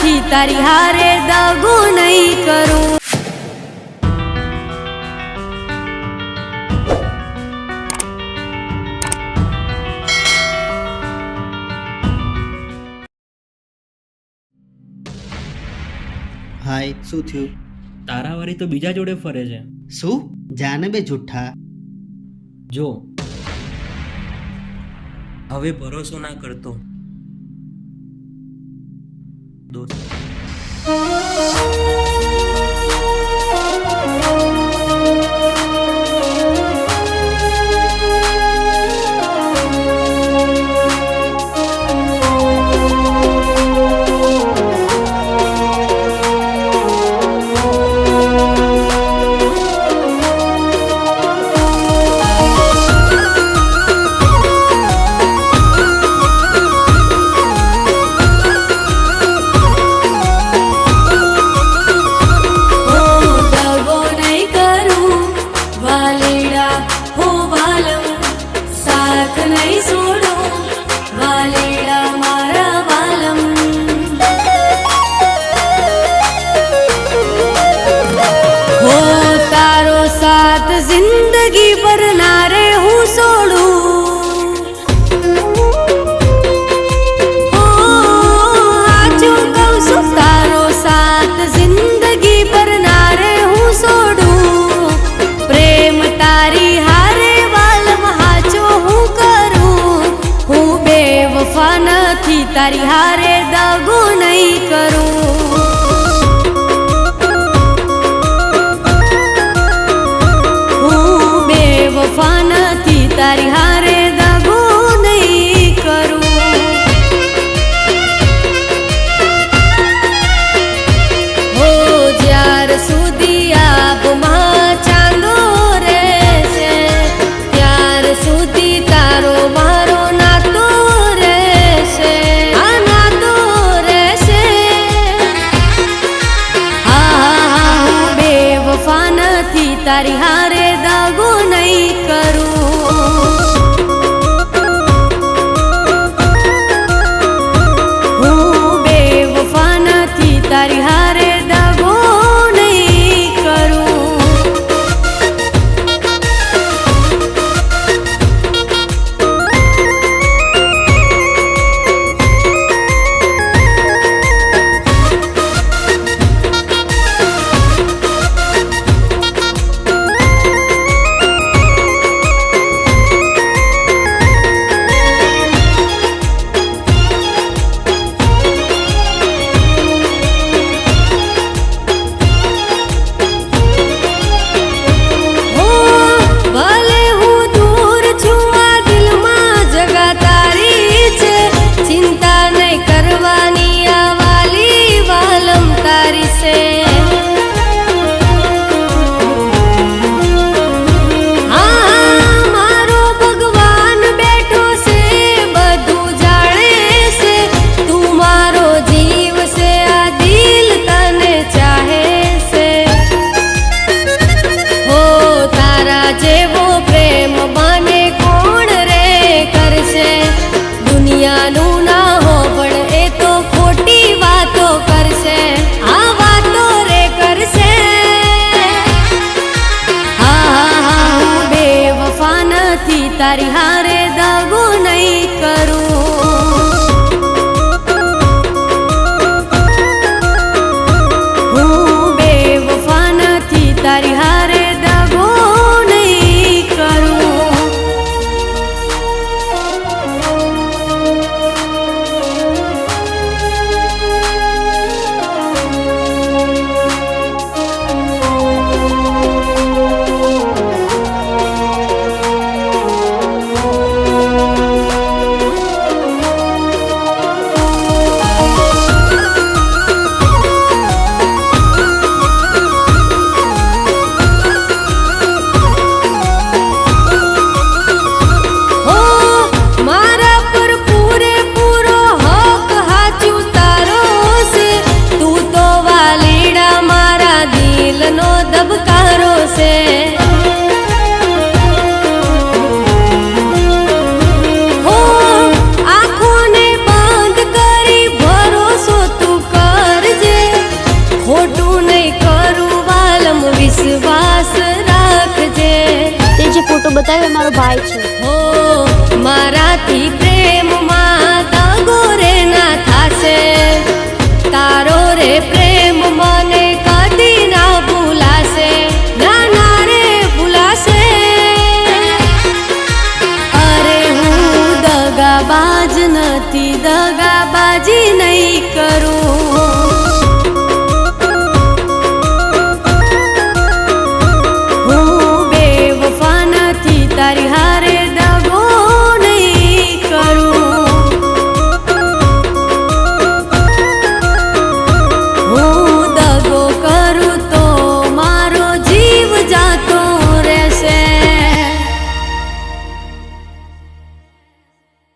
નથી, તારી હારે દગો નહીં કરું. હાય, શું થયું? તારા વારી તો બીજા જોડે ફરે છે. શું? જાને બે જુઠ્ઠા. જો હવે ભરોસો ના કરતો દોસ્ત. जिंदगी भर नारे हूँ सोड़ू, आजू कहूँ सु तारो साथ जिंदगी भर नारे हूँ सोड़ू. प्रेम तारी हारे वालम हाचो हूँ करूँ, हूँ बेवफा नथी, तारी हारे दगो नहीं करूँ. वफा नथी, तारी हारे दगो नहीं करूं. हो ज्यार सुधी आबमां चांदो रहेशे, त्यार सुधी तारो मारो नातो रहेशे, आ नातो रहेशे. બતાવ્યો મારો ભાઈ છે. હો મારાથી પ્રેમમાં દગો રે ના થાશે, તારો રે પ્રેમ મને કદી ના ભૂલાશે, ના રે ભૂલાશે. અરે હું દગાબાજ નથી, દગાબાજી નહીં કરું.